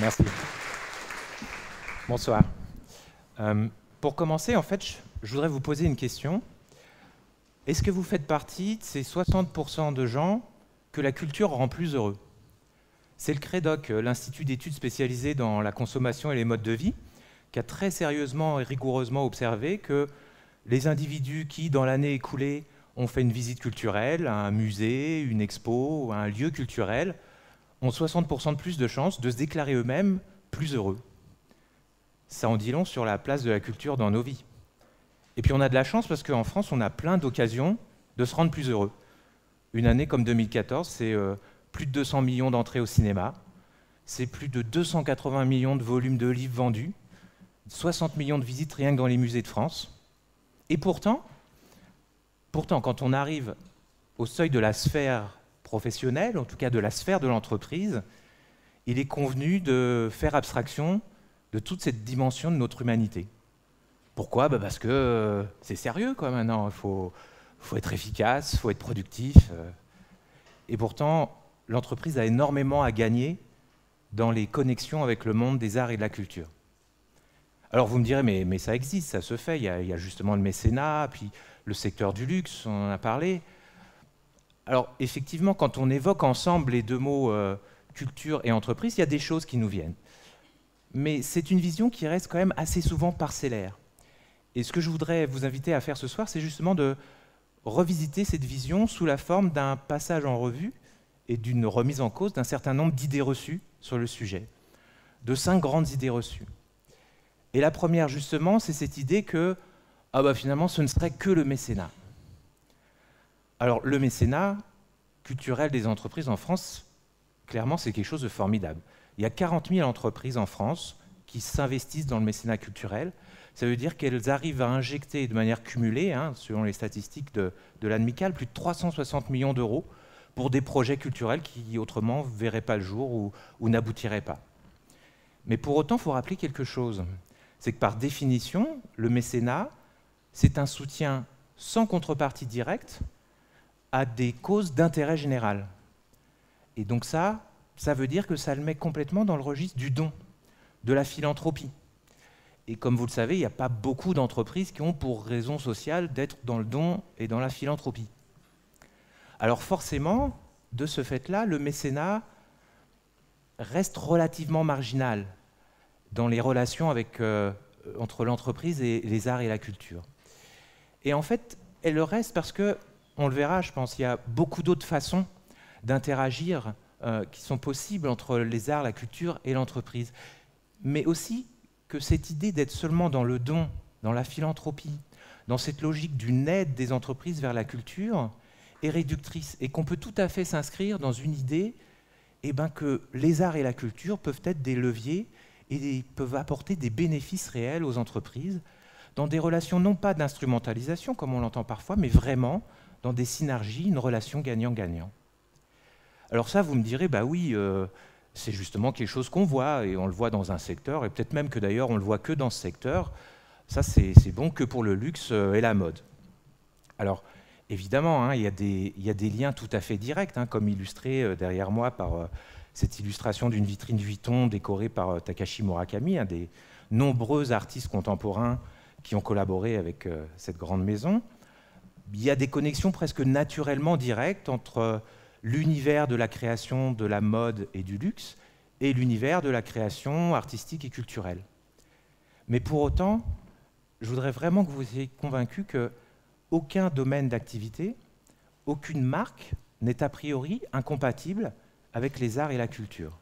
Merci. Bonsoir. Pour commencer, en fait, je voudrais vous poser une question. Est-ce que vous faites partie de ces 60% de gens que la culture rend plus heureux? C'est le CREDOC, l'Institut d'études spécialisées dans la consommation et les modes de vie, qui a très sérieusement et rigoureusement observé que les individus qui, dans l'année écoulée, ont fait une visite culturelle, un musée, une expo, un lieu culturel, ont 60% de plus de chances de se déclarer eux-mêmes plus heureux. Ça en dit long sur la place de la culture dans nos vies. Et puis on a de la chance parce qu'en France, on a plein d'occasions de se rendre plus heureux. Une année comme 2014, c'est plus de 200 millions d'entrées au cinéma, c'est plus de 280 millions de volumes de livres vendus, 60 millions de visites rien que dans les musées de France. Et pourtant, quand on arrive au seuil de la sphère professionnelle, en tout cas de la sphère de l'entreprise, il est convenu de faire abstraction de toute cette dimension de notre humanité. Pourquoi? Parce que c'est sérieux quoi maintenant, il faut être efficace, il faut être productif. Et pourtant, l'entreprise a énormément à gagner dans les connexions avec le monde des arts et de la culture. Alors vous me direz, mais ça existe, ça se fait, il y a justement le mécénat, puis le secteur du luxe, on en a parlé. Alors effectivement, quand on évoque ensemble les deux mots culture et entreprise, il y a des choses qui nous viennent. Mais c'est une vision qui reste quand même assez souvent parcellaire. Et ce que je voudrais vous inviter à faire ce soir, c'est justement de revisiter cette vision sous la forme d'un passage en revue et d'une remise en cause d'un certain nombre d'idées reçues sur le sujet, de 5 grandes idées reçues. Et la première, justement, c'est cette idée que finalement, ce ne serait que le mécénat. Alors, le mécénat culturel des entreprises en France, clairement, c'est quelque chose de formidable. Il y a 40 000 entreprises en France qui s'investissent dans le mécénat culturel. Ça veut dire qu'elles arrivent à injecter de manière cumulée, selon les statistiques de l'ANMICAL, plus de 360 millions d'euros pour des projets culturels qui autrement ne verraient pas le jour ou n'aboutiraient pas. Mais pour autant, il faut rappeler quelque chose. C'est que par définition, le mécénat, c'est un soutien sans contrepartie directe à des causes d'intérêt général. Et donc ça veut dire que ça le met complètement dans le registre du don, de la philanthropie. Et comme vous le savez, il n'y a pas beaucoup d'entreprises qui ont pour raison sociale d'être dans le don et dans la philanthropie. Alors forcément, de ce fait-là, le mécénat reste relativement marginal dans les relations entre l'entreprise et les arts et la culture. Et en fait, elle le reste parce que, on le verra, je pense, il y a beaucoup d'autres façons d'interagir qui sont possibles entre les arts, la culture et l'entreprise. Mais aussi que cette idée d'être seulement dans le don, dans la philanthropie, dans cette logique d'une aide des entreprises vers la culture, est réductrice et qu'on peut tout à fait s'inscrire dans une idée que les arts et la culture peuvent être des leviers et peuvent apporter des bénéfices réels aux entreprises dans des relations non pas d'instrumentalisation, comme on l'entend parfois, mais vraiment dans des synergies, une relation gagnant-gagnant. Alors ça, vous me direz, oui, c'est justement quelque chose qu'on voit, et on le voit dans un secteur, et peut-être même que d'ailleurs on le voit que dans ce secteur. Ça, c'est bon que pour le luxe et la mode. Alors, évidemment, il y a des liens tout à fait directs, comme illustré derrière moi par cette illustration d'une vitrine Vuitton décorée par Takashi Murakami, un des nombreux artistes contemporains qui ont collaboré avec cette grande maison. Il y a des connexions presque naturellement directes entre l'univers de la création, de la mode et du luxe et l'univers de la création artistique et culturelle. Mais pour autant, je voudrais vraiment que vous soyez convaincus qu'aucun domaine d'activité, aucune marque n'est a priori incompatible avec les arts et la culture.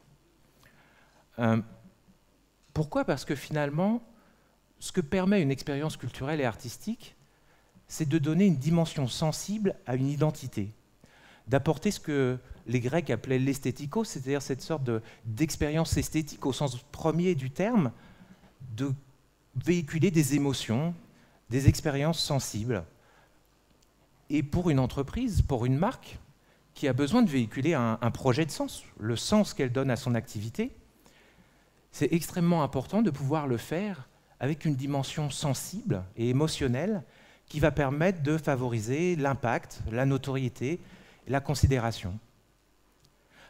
Pourquoi? Parce que finalement, ce que permet une expérience culturelle et artistique, c'est de donner une dimension sensible à une identité, d'apporter ce que les Grecs appelaient l'esthétikos, c'est-à-dire cette sorte d'expérience esthétique au sens premier du terme, de véhiculer des émotions, des expériences sensibles. Et pour une entreprise, pour une marque, qui a besoin de véhiculer un projet de sens, le sens qu'elle donne à son activité, c'est extrêmement important de pouvoir le faire avec une dimension sensible et émotionnelle qui va permettre de favoriser l'impact, la notoriété et la considération.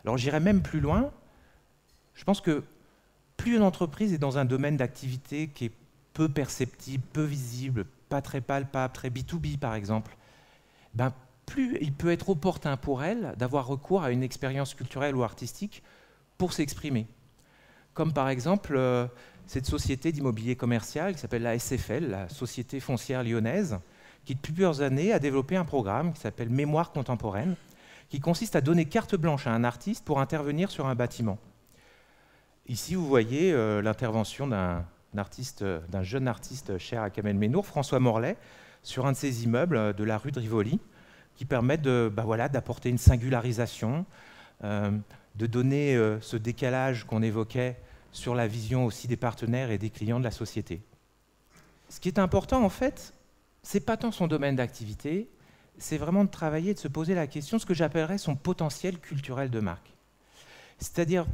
Alors j'irai même plus loin. Je pense que plus une entreprise est dans un domaine d'activité qui est peu perceptible, peu visible, pas très palpable, très B2B par exemple, ben, plus il peut être opportun pour elle d'avoir recours à une expérience culturelle ou artistique pour s'exprimer. Comme par exemple cette société d'immobilier commercial qui s'appelle la SFL, la Société foncière lyonnaise, qui depuis plusieurs années a développé un programme qui s'appelle Mémoire contemporaine, qui consiste à donner carte blanche à un artiste pour intervenir sur un bâtiment. Ici, vous voyez l'intervention d'un jeune artiste cher à Kamel Ménour, François Morlet, sur un de ces immeubles de la rue de Rivoli, qui permettent d'apporter une singularisation, de donner ce décalage qu'on évoquait sur la vision aussi des partenaires et des clients de la société. Ce qui est important, en fait, ce n'est pas tant son domaine d'activité, c'est vraiment de travailler, de se poser la question de ce que j'appellerais son potentiel culturel de marque. C'est-à-dire,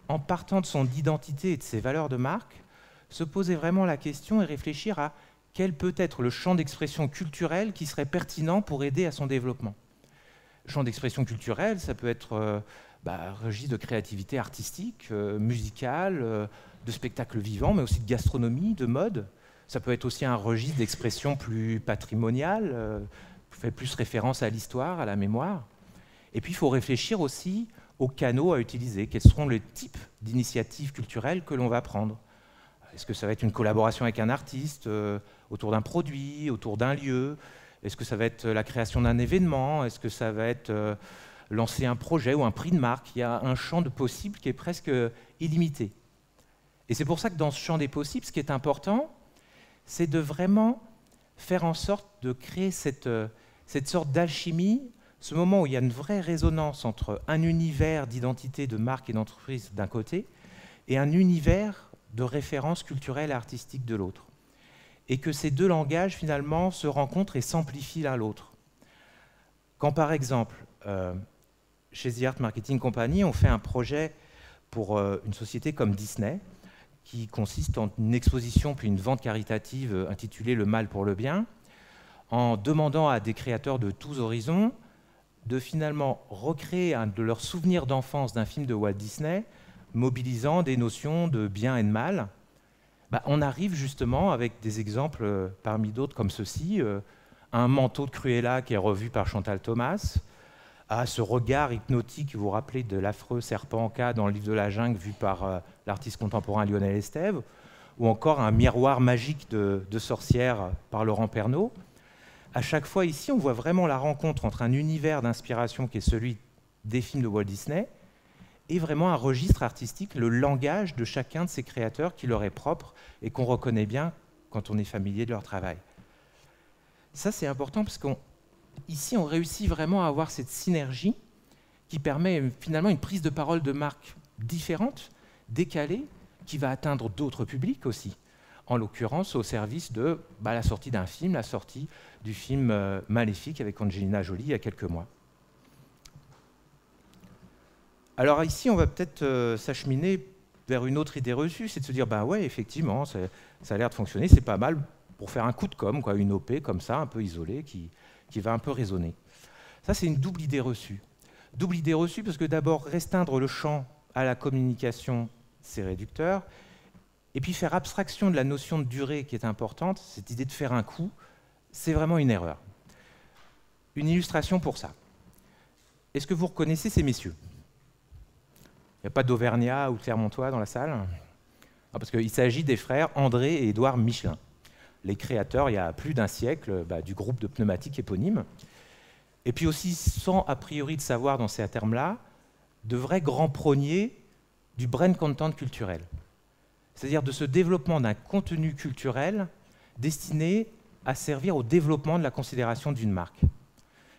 en partant de son identité et de ses valeurs de marque, se poser vraiment la question et réfléchir à quel peut être le champ d'expression culturel qui serait pertinent pour aider à son développement. Le champ d'expression culturel, ça peut être registre de créativité artistique, musicale, de spectacle vivant, mais aussi de gastronomie, de mode. Ça peut être aussi un registre d'expression plus patrimonial, fait plus référence à l'histoire, à la mémoire. Et puis, il faut réfléchir aussi aux canaux à utiliser. Quels seront les types d'initiatives culturelles que l'on va prendre? Est-ce que ça va être une collaboration avec un artiste autour d'un produit, autour d'un lieu? Est-ce que ça va être la création d'un événement? Est-ce que ça va être lancer un projet ou un prix de marque? Il y a un champ de possibles qui est presque illimité. Et c'est pour ça que dans ce champ des possibles, ce qui est important, c'est de vraiment faire en sorte de créer cette sorte d'alchimie, ce moment où il y a une vraie résonance entre un univers d'identité, de marque et d'entreprise d'un côté, et un univers de références culturelles et artistiques de l'autre. Et que ces deux langages, finalement, se rencontrent et s'amplifient l'un l'autre. Quand, par exemple, chez The Art Marketing Company, on fait un projet pour une société comme Disney, qui consiste en une exposition puis une vente caritative intitulée « Le mal pour le bien », en demandant à des créateurs de tous horizons de finalement recréer un de leurs souvenirs d'enfance d'un film de Walt Disney, mobilisant des notions de bien et de mal. On arrive justement avec des exemples parmi d'autres comme ceci, un manteau de Cruella qui est revu par Chantal Thomas, à ce regard hypnotique, vous vous rappelez de l'affreux serpent K dans le livre de la jungle vu par l'artiste contemporain Lionel Estève, ou encore un miroir magique de sorcière par Laurent Pernaut. À chaque fois ici, on voit vraiment la rencontre entre un univers d'inspiration qui est celui des films de Walt Disney et vraiment un registre artistique, le langage de chacun de ces créateurs qui leur est propre et qu'on reconnaît bien quand on est familier de leur travail. Ça, c'est important parce qu'ici, on réussit vraiment à avoir cette synergie qui permet finalement une prise de parole de marque différente, décalée, qui va atteindre d'autres publics aussi. En l'occurrence, au service de la sortie d'un film, la sortie du film Maléfique avec Angelina Jolie il y a quelques mois. Alors ici, on va peut-être s'acheminer vers une autre idée reçue, c'est de se dire, ouais, effectivement, ça a l'air de fonctionner, c'est pas mal pour faire un coup de com', quoi, une OP comme ça, un peu isolée, qui va un peu résonner. Ça, c'est une double idée reçue. Double idée reçue parce que d'abord, restreindre le champ à la communication, c'est réducteur. Et puis faire abstraction de la notion de durée qui est importante, cette idée de faire un coup, c'est vraiment une erreur. Une illustration pour ça. Est-ce que vous reconnaissez ces messieurs? Il n'y a pas d'Auvergnat ou de Clermontois dans la salle? Parce qu'il s'agit des frères André et Édouard Michelin, les créateurs, il y a plus d'un siècle, du groupe de pneumatiques éponyme. Et puis aussi, sans a priori de savoir dans ces termes-là, de vrais grands prôniers du brain content culturel. C'est-à-dire de ce développement d'un contenu culturel destiné à servir au développement de la considération d'une marque.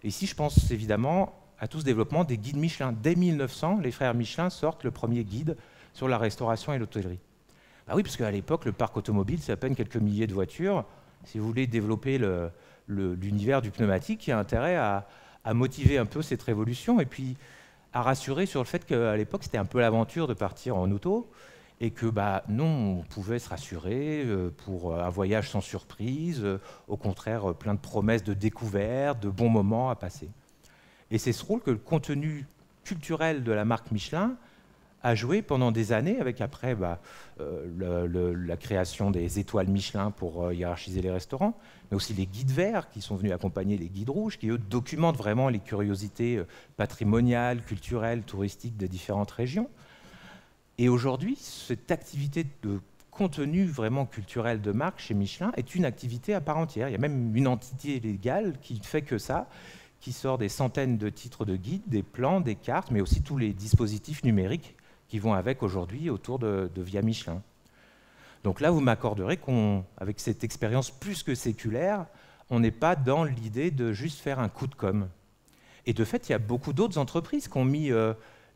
Et ici, je pense évidemment à tout ce développement des guides Michelin. Dès 1900, les frères Michelin sortent le premier guide sur la restauration et l'hôtellerie. Oui, parce qu'à l'époque, le parc automobile, c'est à peine quelques milliers de voitures. Si vous voulez développer l'univers du pneumatique, il y a intérêt à motiver un peu cette révolution et puis à rassurer sur le fait qu'à l'époque, c'était un peu l'aventure de partir en auto et que non, on pouvait se rassurer pour un voyage sans surprise, au contraire, plein de promesses de découverte, de bons moments à passer. Et c'est ce rôle que le contenu culturel de la marque Michelin a joué pendant des années, avec après la création des étoiles Michelin pour hiérarchiser les restaurants, mais aussi les guides verts qui sont venus accompagner les guides rouges, qui eux documentent vraiment les curiosités patrimoniales, culturelles, touristiques de différentes régions. Et aujourd'hui, cette activité de contenu vraiment culturel de marque chez Michelin est une activité à part entière. Il y a même une entité légale qui ne fait que ça, qui sort des centaines de titres de guides, des plans, des cartes, mais aussi tous les dispositifs numériques qui vont avec aujourd'hui autour de Via Michelin. Donc là, vous m'accorderez qu'avec cette expérience plus que séculaire, on n'est pas dans l'idée de juste faire un coup de com'. Et de fait, il y a beaucoup d'autres entreprises qui ont mis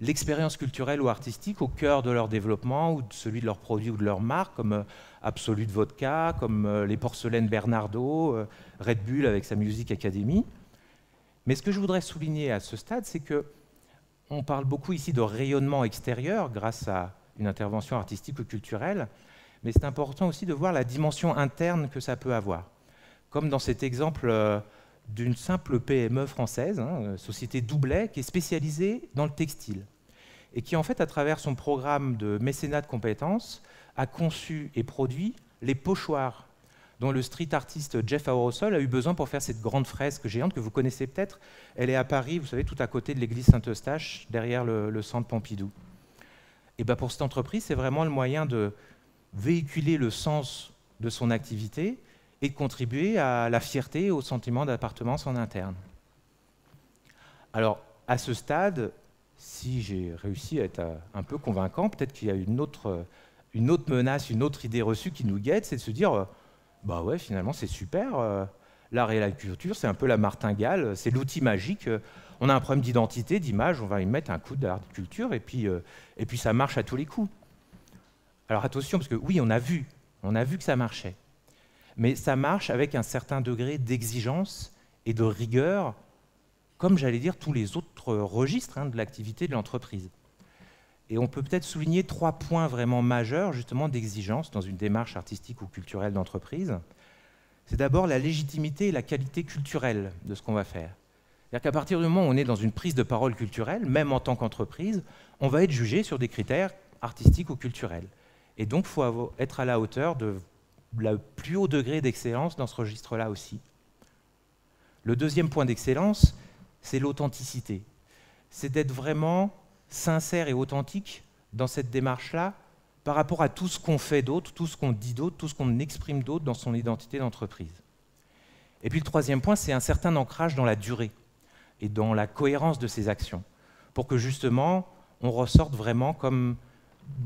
l'expérience culturelle ou artistique au cœur de leur développement ou de celui de leurs produits ou de leur marque, comme Absolut Vodka, comme les porcelaines Bernardo, Red Bull avec sa Music Academy. Mais ce que je voudrais souligner à ce stade, c'est que on parle beaucoup ici de rayonnement extérieur grâce à une intervention artistique ou culturelle, mais c'est important aussi de voir la dimension interne que ça peut avoir. Comme dans cet exemple d'une simple PME française, société Doublet, qui est spécialisée dans le textile, et qui en fait, à travers son programme de mécénat de compétences, a conçu et produit les pochoirs dont le street artiste Jeff Aurosol a eu besoin pour faire cette grande fresque géante que vous connaissez peut-être. Elle est à Paris, vous savez, tout à côté de l'église Saint-Eustache, derrière le centre Pompidou. Et bien pour cette entreprise, c'est vraiment le moyen de véhiculer le sens de son activité et de contribuer à la fierté et au sentiment d'appartenance en interne. Alors, à ce stade, si j'ai réussi à être un peu convaincant, peut-être qu'il y a une autre menace, une autre idée reçue qui nous guette, c'est de se dire bah ouais, finalement, c'est super. L'art et la culture, c'est un peu la martingale, c'est l'outil magique. On a un problème d'identité, d'image, on va y mettre un coup d'art de culture, et puis ça marche à tous les coups. Alors attention, parce que oui, on a vu que ça marchait. Mais ça marche avec un certain degré d'exigence et de rigueur, comme j'allais dire tous les autres registres de l'activité de l'entreprise. Et on peut peut-être souligner 3 points vraiment majeurs, justement, d'exigence dans une démarche artistique ou culturelle d'entreprise. C'est d'abord la légitimité et la qualité culturelle de ce qu'on va faire. C'est-à-dire qu'à partir du moment où on est dans une prise de parole culturelle, même en tant qu'entreprise, on va être jugé sur des critères artistiques ou culturels. Et donc, il faut être à la hauteur de le plus haut degré d'excellence dans ce registre-là aussi. Le deuxième point d'excellence, c'est l'authenticité. C'est d'être vraiment sincère et authentique dans cette démarche-là par rapport à tout ce qu'on fait d'autre, tout ce qu'on dit d'autre, tout ce qu'on exprime d'autre dans son identité d'entreprise. Et puis le troisième point, c'est un certain ancrage dans la durée et dans la cohérence de ses actions, pour que justement on ressorte vraiment comme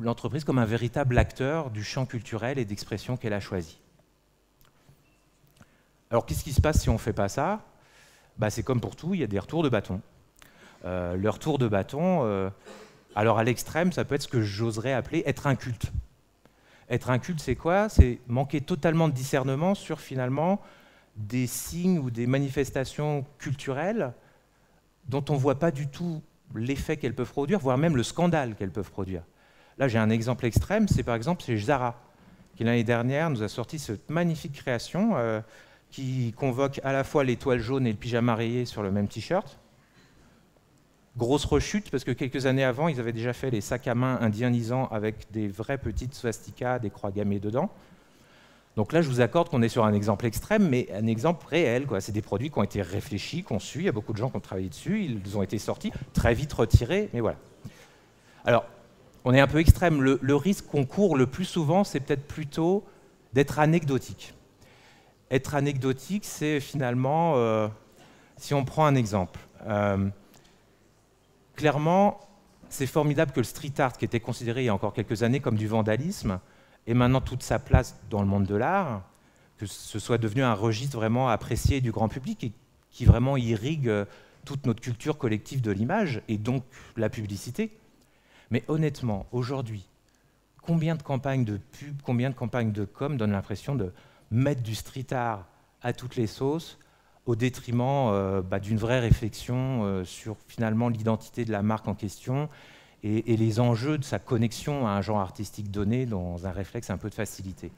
l'entreprise comme un véritable acteur du champ culturel et d'expression qu'elle a choisi. Alors qu'est-ce qui se passe si on ne fait pas ça? C'est comme pour tout, il y a des retours de bâton. Le retour de bâton, alors à l'extrême, ça peut être ce que j'oserais appeler être un culte. Être un culte, c'est quoi? C'est manquer totalement de discernement sur finalement des signes ou des manifestations culturelles dont on ne voit pas du tout l'effet qu'elles peuvent produire, voire même le scandale qu'elles peuvent produire. Là, j'ai un exemple extrême, c'est par exemple chez Zara, qui l'année dernière nous a sorti cette magnifique création qui convoque à la fois l'étoile jaune et le pyjama rayé sur le même t-shirt. Grosse rechute, parce que quelques années avant, ils avaient déjà fait les sacs à main indianisants avec des vraies petites swastikas, des croix gammées dedans. Donc là, je vous accorde qu'on est sur un exemple extrême, mais un exemple réel. C'est des produits qui ont été réfléchis, conçus, il y a beaucoup de gens qui ont travaillé dessus, ils ont été sortis, très vite retirés, mais voilà. Alors, on est un peu extrême. Le risque qu'on court le plus souvent, c'est peut-être plutôt d'être anecdotique. Être anecdotique, c'est finalement, si on prend un exemple, clairement, c'est formidable que le street art, qui était considéré il y a encore quelques années comme du vandalisme, ait maintenant toute sa place dans le monde de l'art, que ce soit devenu un registre vraiment apprécié du grand public et qui vraiment irrigue toute notre culture collective de l'image et donc la publicité. Mais honnêtement, aujourd'hui, combien de campagnes de pub, combien de campagnes de com donnent l'impression de mettre du street art à toutes les sauces au détriment d'une vraie réflexion sur finalement l'identité de la marque en question et les enjeux de sa connexion à un genre artistique donné dans un réflexe un peu de facilité.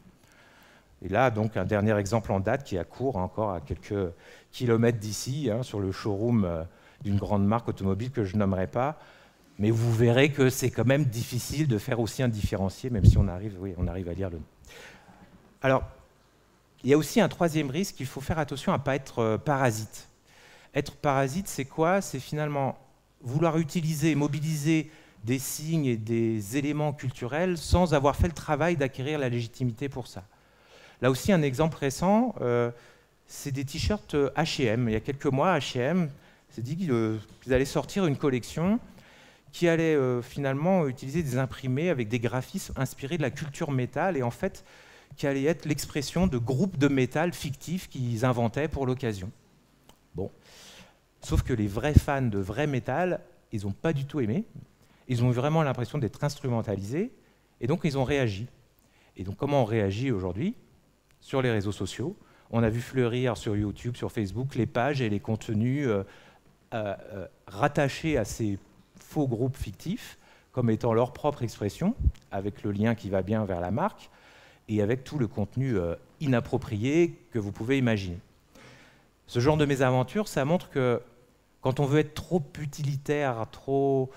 Et là, donc, un dernier exemple en date qui est à court, encore à quelques kilomètres d'ici, sur le showroom d'une grande marque automobile que je nommerai pas, Mais vous verrez que c'est quand même difficile de faire aussi un différencié, même si on arrive, oui, on arrive à lire le nom. Alors, il y a aussi un troisième risque, il faut faire attention à ne pas être parasite. Être parasite, c'est quoi? C'est finalement vouloir utiliser, mobiliser des signes et des éléments culturels sans avoir fait le travail d'acquérir la légitimité pour ça. Là aussi, un exemple récent, c'est des t-shirts H&M. Il y a quelques mois, H&M s'est dit qu'ils allaient sortir une collection qui allait finalement utiliser des imprimés avec des graphismes inspirés de la culture métal et en fait qui allait être l'expression de groupes de métal fictifs qu'ils inventaient pour l'occasion. Bon. Sauf que les vrais fans de vrai métal, ils n'ont pas du tout aimé. Ils ont eu vraiment l'impression d'être instrumentalisés et donc ils ont réagi. Et donc comment on réagit aujourd'hui? Sur les réseaux sociaux. On a vu fleurir sur YouTube, sur Facebook, les pages et les contenus rattachés à ces faux groupes fictifs comme étant leur propre expression, avec le lien qui va bien vers la marque, et avec tout le contenu inapproprié que vous pouvez imaginer. Ce genre de mésaventure, ça montre que quand on veut être trop utilitaire, trop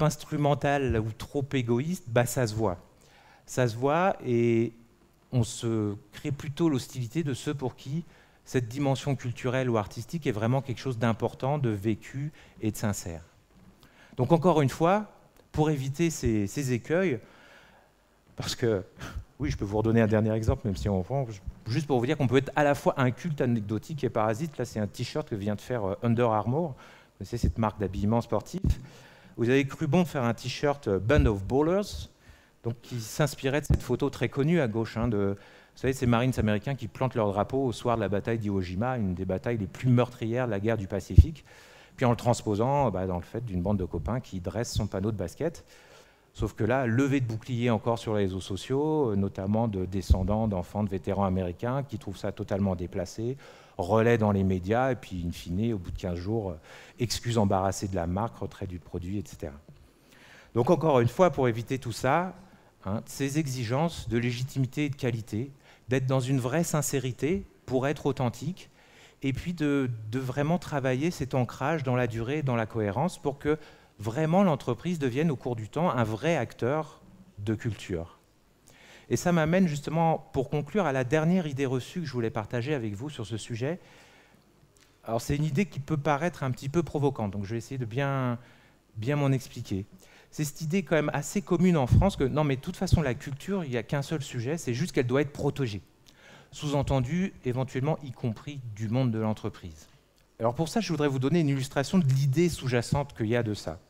instrumental ou trop égoïste, bah ça se voit. Ça se voit et on se crée plutôt l'hostilité de ceux pour qui cette dimension culturelle ou artistique est vraiment quelque chose d'important, de vécu et de sincère. Donc encore une fois, pour éviter ces écueils, parce que, oui, je peux vous redonner un dernier exemple, même si on prend, juste pour vous dire qu'on peut être à la fois un culte anecdotique et parasite. Là, c'est un t-shirt que vient de faire Under Armour. Vous connaissez cette marque d'habillement sportif. Vous avez cru bon de faire un t-shirt Band of Ballers, donc qui s'inspirait de cette photo très connue à gauche, vous savez, ces Marines américains qui plantent leur drapeau au soir de la bataille d'Iwo Jima, une des batailles les plus meurtrières de la guerre du Pacifique, puis en le transposant dans le fait d'une bande de copains qui dresse son panneau de basket. Sauf que là, levée de boucliers encore sur les réseaux sociaux, notamment de descendants d'enfants de vétérans américains qui trouvent ça totalement déplacé, relais dans les médias, et puis in fine, au bout de 15 jours, excuses embarrassées de la marque, retrait du produit, etc. Donc encore une fois, pour éviter tout ça, ces exigences de légitimité et de qualité, d'être dans une vraie sincérité pour être authentique, et puis de vraiment travailler cet ancrage dans la durée et dans la cohérence pour que vraiment l'entreprise devienne au cours du temps un vrai acteur de culture. Et ça m'amène justement, pour conclure, à la dernière idée reçue que je voulais partager avec vous sur ce sujet. Alors c'est une idée qui peut paraître un petit peu provocante, donc je vais essayer de bien m'en expliquer. C'est cette idée quand même assez commune en France que non mais de toute façon la culture, il n'y a qu'un seul sujet, c'est juste qu'elle doit être protégée. Sous-entendu, éventuellement y compris du monde de l'entreprise. Alors pour ça, je voudrais vous donner une illustration de l'idée sous-jacente qu'il y a de ça.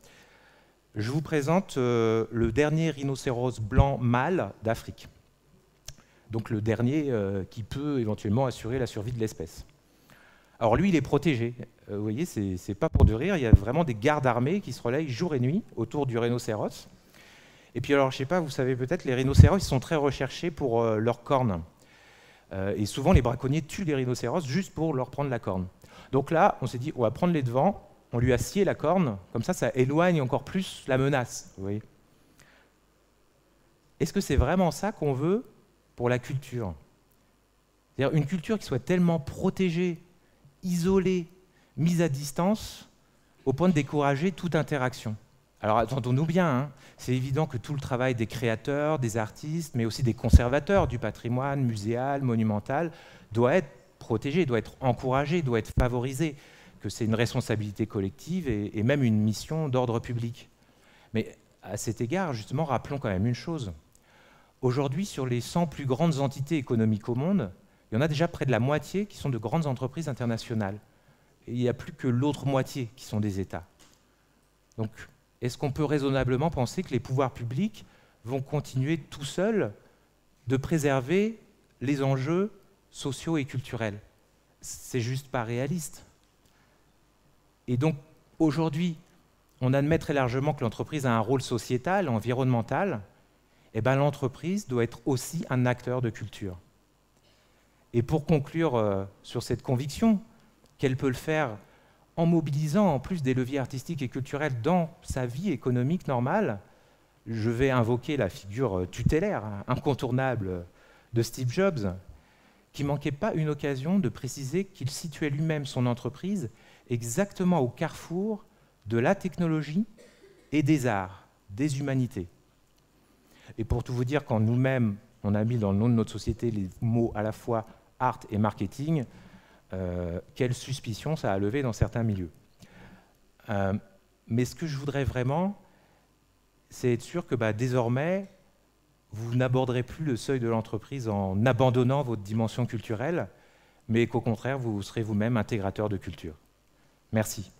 Je vous présente le dernier rhinocéros blanc mâle d'Afrique. Donc le dernier qui peut éventuellement assurer la survie de l'espèce. Alors lui, il est protégé. Vous voyez, c'est pas pour de rire, il y a vraiment des gardes armés qui se relayent jour et nuit autour du rhinocéros. Et puis alors, je sais pas, vous savez peut-être, les rhinocéros, ils sont très recherchés pour leurs cornes. Et souvent, les braconniers tuent les rhinocéros juste pour leur prendre la corne. Donc là, on s'est dit, on va prendre les devants, on lui a scié la corne, comme ça éloigne encore plus la menace. Vous voyez. Est-ce que c'est vraiment ça qu'on veut pour la culture? C'est-à-dire une culture qui soit tellement protégée, isolée, mise à distance, au point de décourager toute interaction. Alors attendons-nous bien, c'est évident que tout le travail des créateurs, des artistes, mais aussi des conservateurs du patrimoine muséal, monumental, doit être protégé, doit être encouragé, doit être favorisé, que c'est une responsabilité collective et même une mission d'ordre public. Mais à cet égard, justement, rappelons quand même une chose. Aujourd'hui, sur les 100 plus grandes entités économiques au monde, il y en a déjà près de la moitié qui sont de grandes entreprises internationales. Et il n'y a plus que l'autre moitié qui sont des États. Donc, est-ce qu'on peut raisonnablement penser que les pouvoirs publics vont continuer tout seuls de préserver les enjeux sociaux et culturels? C'est juste pas réaliste. Et donc, aujourd'hui, on admet très largement que l'entreprise a un rôle sociétal, environnemental. Eh bien, l'entreprise doit être aussi un acteur de culture. Et pour conclure sur cette conviction, qu'elle peut le faire en mobilisant en plus des leviers artistiques et culturels dans sa vie économique normale, je vais invoquer la figure tutélaire, incontournable de Steve Jobs, qui ne manquait pas une occasion de préciser qu'il situait lui-même son entreprise exactement au carrefour de la technologie et des arts, des humanités. Et pour tout vous dire, quand nous-mêmes, on a mis dans le nom de notre société les mots à la fois art et marketing, quelle suspicion ça a levé dans certains milieux. Mais ce que je voudrais vraiment, c'est être sûr que désormais, vous n'aborderez plus le seuil de l'entreprise en abandonnant votre dimension culturelle, mais qu'au contraire, vous serez vous-même intégrateur de culture. Merci.